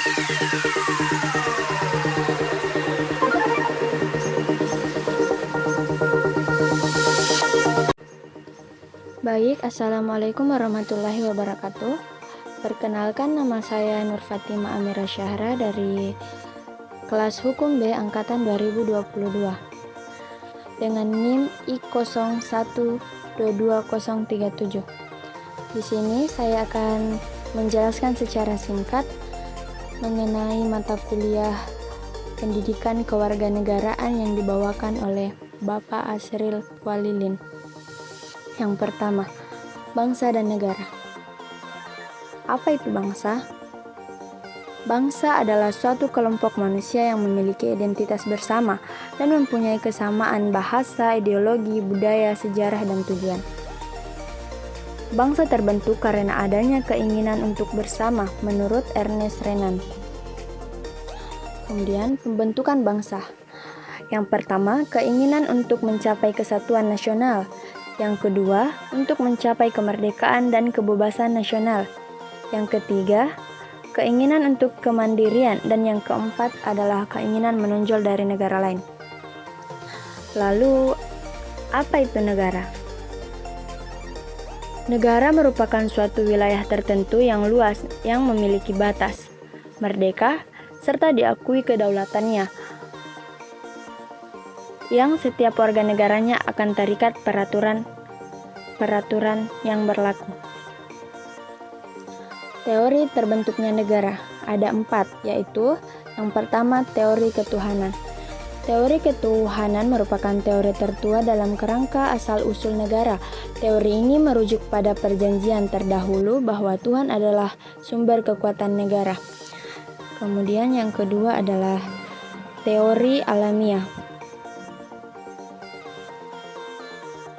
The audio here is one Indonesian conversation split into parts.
Baik, Assalamualaikum warahmatullahi wabarakatuh. Perkenalkan, nama saya Nur Fatima Amira Syahra dari kelas Hukum B Angkatan 2022 dengan NIM I01222037. Di sini saya akan menjelaskan secara singkat mengenai mata kuliah pendidikan kewarganegaraan yang dibawakan oleh Bapak Asril Walilin. Yang pertama, bangsa dan negara. Apa itu bangsa? Bangsa adalah suatu kelompok manusia yang memiliki identitas bersama dan mempunyai kesamaan bahasa, ideologi, budaya, sejarah, dan tujuan. Bangsa terbentuk karena adanya keinginan untuk bersama, menurut Ernest Renan. Kemudian, pembentukan bangsa. Yang pertama, keinginan untuk mencapai kesatuan nasional. Yang kedua, untuk mencapai kemerdekaan dan kebebasan nasional. Yang ketiga, keinginan untuk kemandirian. Dan yang keempat adalah keinginan menonjol dari negara lain. Lalu, apa itu negara? Negara merupakan suatu wilayah tertentu yang luas, yang memiliki batas, merdeka, serta diakui kedaulatannya, yang setiap warga negaranya akan terikat peraturan yang berlaku. Teori terbentuknya negara ada 4, yaitu yang pertama, teori ketuhanan. Teori ketuhanan merupakan teori tertua dalam kerangka asal-usul negara. Teori ini merujuk pada perjanjian terdahulu bahwa Tuhan adalah sumber kekuatan negara. Kemudian yang kedua adalah teori alamiah.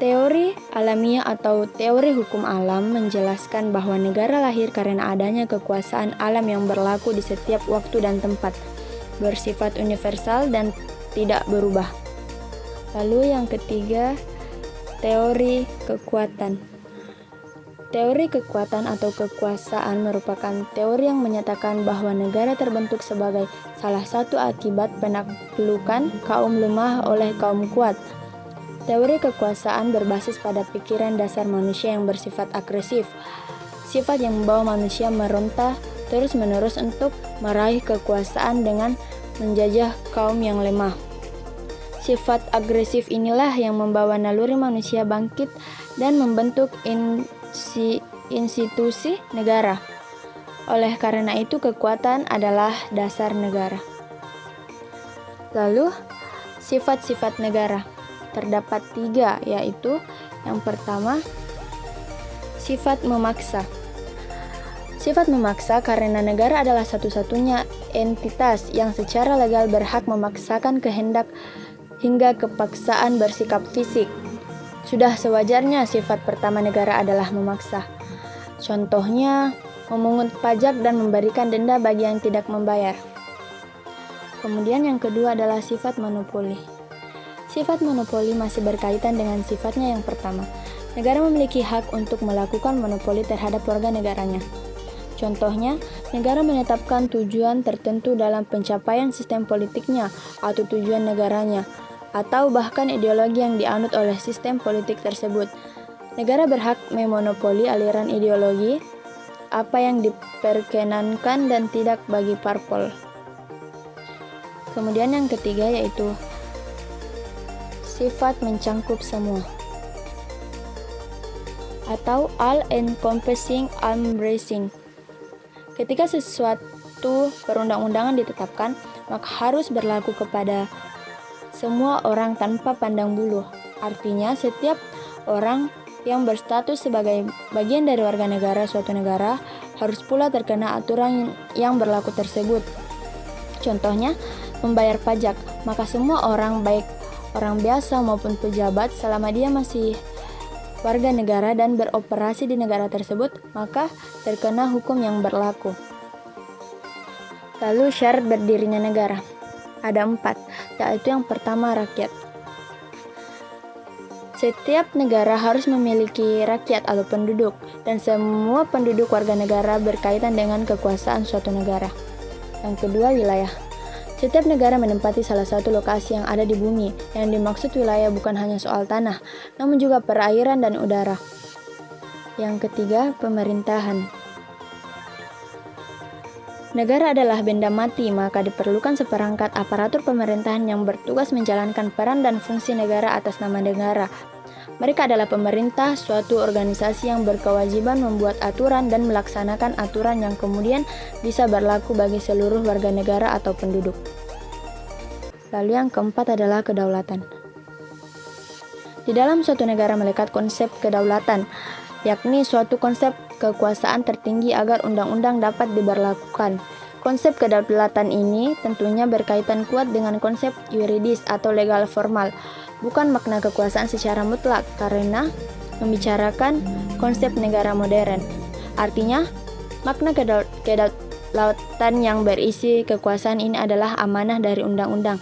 Teori alamiah atau teori hukum alam menjelaskan bahwa negara lahir karena adanya kekuasaan alam yang berlaku di setiap waktu dan tempat, bersifat universal dan tidak berubah. Lalu yang ketiga, teori kekuatan. Teori kekuatan atau kekuasaan merupakan teori yang menyatakan bahwa negara terbentuk sebagai salah satu akibat penaklukan kaum lemah oleh kaum kuat. Teori kekuasaan berbasis pada pikiran dasar manusia yang bersifat agresif, sifat yang membawa manusia meronta terus-menerus untuk meraih kekuasaan dengan menjajah kaum yang lemah. Sifat agresif inilah yang membawa naluri manusia bangkit dan membentuk institusi negara. Oleh karena itu, kekuatan adalah dasar negara. Lalu, sifat-sifat negara. Terdapat 3, yaitu yang pertama, sifat memaksa. Sifat memaksa karena negara adalah satu-satunya entitas yang secara legal berhak memaksakan kehendak hingga kepaksaan bersikap fisik. Sudah sewajarnya sifat pertama negara adalah memaksa. Contohnya, memungut pajak dan memberikan denda bagi yang tidak membayar. Kemudian yang kedua adalah sifat monopoli. Sifat monopoli masih berkaitan dengan sifatnya yang pertama. Negara memiliki hak untuk melakukan monopoli terhadap warga negaranya. Contohnya, negara menetapkan tujuan tertentu dalam pencapaian sistem politiknya atau tujuan negaranya, atau bahkan ideologi yang dianut oleh sistem politik tersebut. Negara berhak memonopoli aliran ideologi, apa yang diperkenankan dan tidak bagi parpol. Kemudian yang ketiga yaitu sifat mencangkup semua atau all-encompassing embracing. Ketika sesuatu perundang-undangan ditetapkan, maka harus berlaku kepada semua orang tanpa pandang bulu. Artinya, setiap orang yang berstatus sebagai bagian dari warga negara suatu negara harus pula terkena aturan yang berlaku tersebut. Contohnya, membayar pajak, maka semua orang, baik orang biasa maupun pejabat, selama dia masih warga negara dan beroperasi di negara tersebut, maka terkena hukum yang berlaku. Lalu syarat berdirinya negara ada 4, yaitu yang pertama rakyat. Setiap negara harus memiliki rakyat atau penduduk, dan semua penduduk warga negara berkaitan dengan kekuasaan suatu negara. Yang kedua, wilayah. Setiap negara menempati salah satu lokasi yang ada di bumi. Yang dimaksud wilayah bukan hanya soal tanah, namun juga perairan dan udara. Yang ketiga, pemerintahan. Negara adalah benda mati, maka diperlukan seperangkat aparatur pemerintahan yang bertugas menjalankan peran dan fungsi negara atas nama negara. Mereka adalah pemerintah, suatu organisasi yang berkewajiban membuat aturan dan melaksanakan aturan yang kemudian bisa berlaku bagi seluruh warga negara atau penduduk. Lalu yang keempat adalah kedaulatan. Di dalam suatu negara melekat konsep kedaulatan, yakni suatu konsep kekuasaan tertinggi agar undang-undang dapat diberlakukan. Konsep kedaulatan ini tentunya berkaitan kuat dengan konsep yuridis atau legal formal, bukan makna kekuasaan secara mutlak karena membicarakan konsep negara modern. Artinya, makna kedaulatan yang berisi kekuasaan ini adalah amanah dari undang-undang,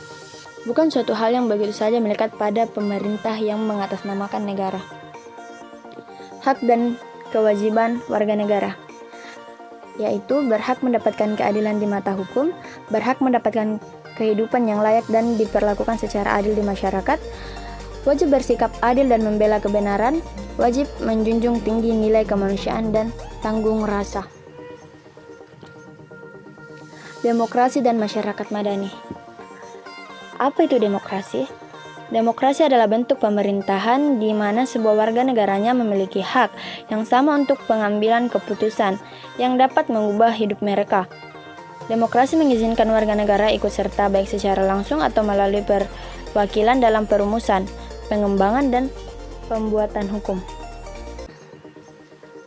bukan suatu hal yang begitu saja melekat pada pemerintah yang mengatasnamakan negara. Hak dan kewajiban warga negara, yaitu berhak mendapatkan keadilan di mata hukum, berhak mendapatkan kehidupan yang layak dan diperlakukan secara adil di masyarakat, wajib bersikap adil dan membela kebenaran, wajib menjunjung tinggi nilai kemanusiaan dan tanggung rasa. Demokrasi dan masyarakat madani. Apa itu demokrasi? Demokrasi adalah bentuk pemerintahan di mana sebuah warga negaranya memiliki hak yang sama untuk pengambilan keputusan yang dapat mengubah hidup mereka. Demokrasi mengizinkan warga negara ikut serta baik secara langsung atau melalui perwakilan dalam perumusan, pengembangan, dan pembuatan hukum.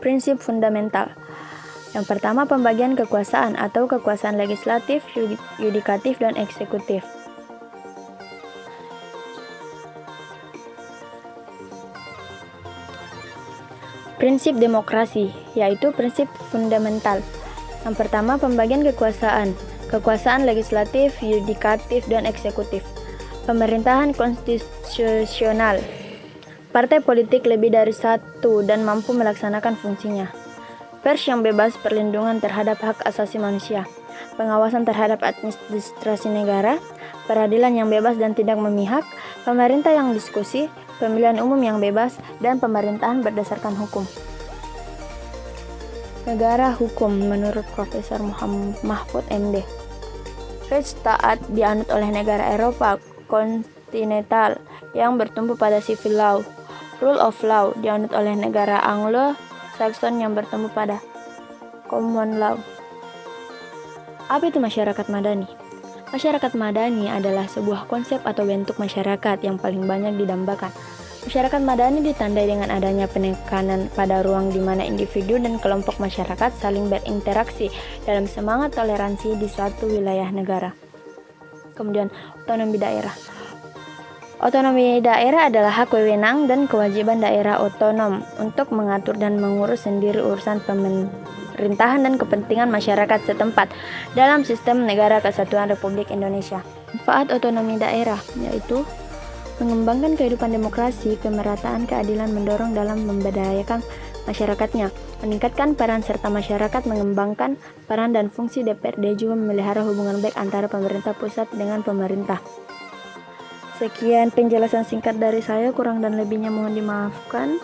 Prinsip fundamental. Yang pertama, pembagian kekuasaan atau kekuasaan legislatif, yudikatif, dan eksekutif. Prinsip demokrasi, yaitu prinsip fundamental. Yang pertama, pembagian kekuasaan legislatif, yudikatif, dan eksekutif. Pemerintahan konstitusional. Partai politik lebih dari satu dan mampu melaksanakan fungsinya. Pers yang bebas, perlindungan terhadap hak asasi manusia. Pengawasan terhadap administrasi negara. Peradilan yang bebas dan tidak memihak. Pemerintah yang diskusi. Pemilihan umum yang bebas, dan pemerintahan berdasarkan hukum. Negara hukum menurut Profesor Muhammad Mahfud MD. Rechtsstaat dianut oleh negara Eropa kontinental yang bertumbuh pada civil law. Rule of law dianut oleh negara Anglo-Saxon yang bertumbuh pada common law. Apa itu masyarakat madani? Masyarakat madani adalah sebuah konsep atau bentuk masyarakat yang paling banyak didambakan. Masyarakat madani ditandai dengan adanya penekanan pada ruang di mana individu dan kelompok masyarakat saling berinteraksi dalam semangat toleransi di suatu wilayah negara. Kemudian, otonomi daerah. Otonomi daerah adalah hak wewenang dan kewajiban daerah otonom untuk mengatur dan mengurus sendiri urusan pemerintahan dan kepentingan masyarakat setempat dalam sistem negara kesatuan Republik Indonesia. Manfaat otonomi daerah yaitu mengembangkan kehidupan demokrasi, pemerataan keadilan, mendorong dalam memberdayakan masyarakatnya, meningkatkan peran serta masyarakat, mengembangkan peran dan fungsi DPRD, juga memelihara hubungan baik antara pemerintah pusat dengan pemerintah. Sekian penjelasan singkat dari saya, kurang dan lebihnya mohon dimaafkan.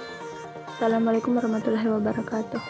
Assalamualaikum warahmatullahi wabarakatuh.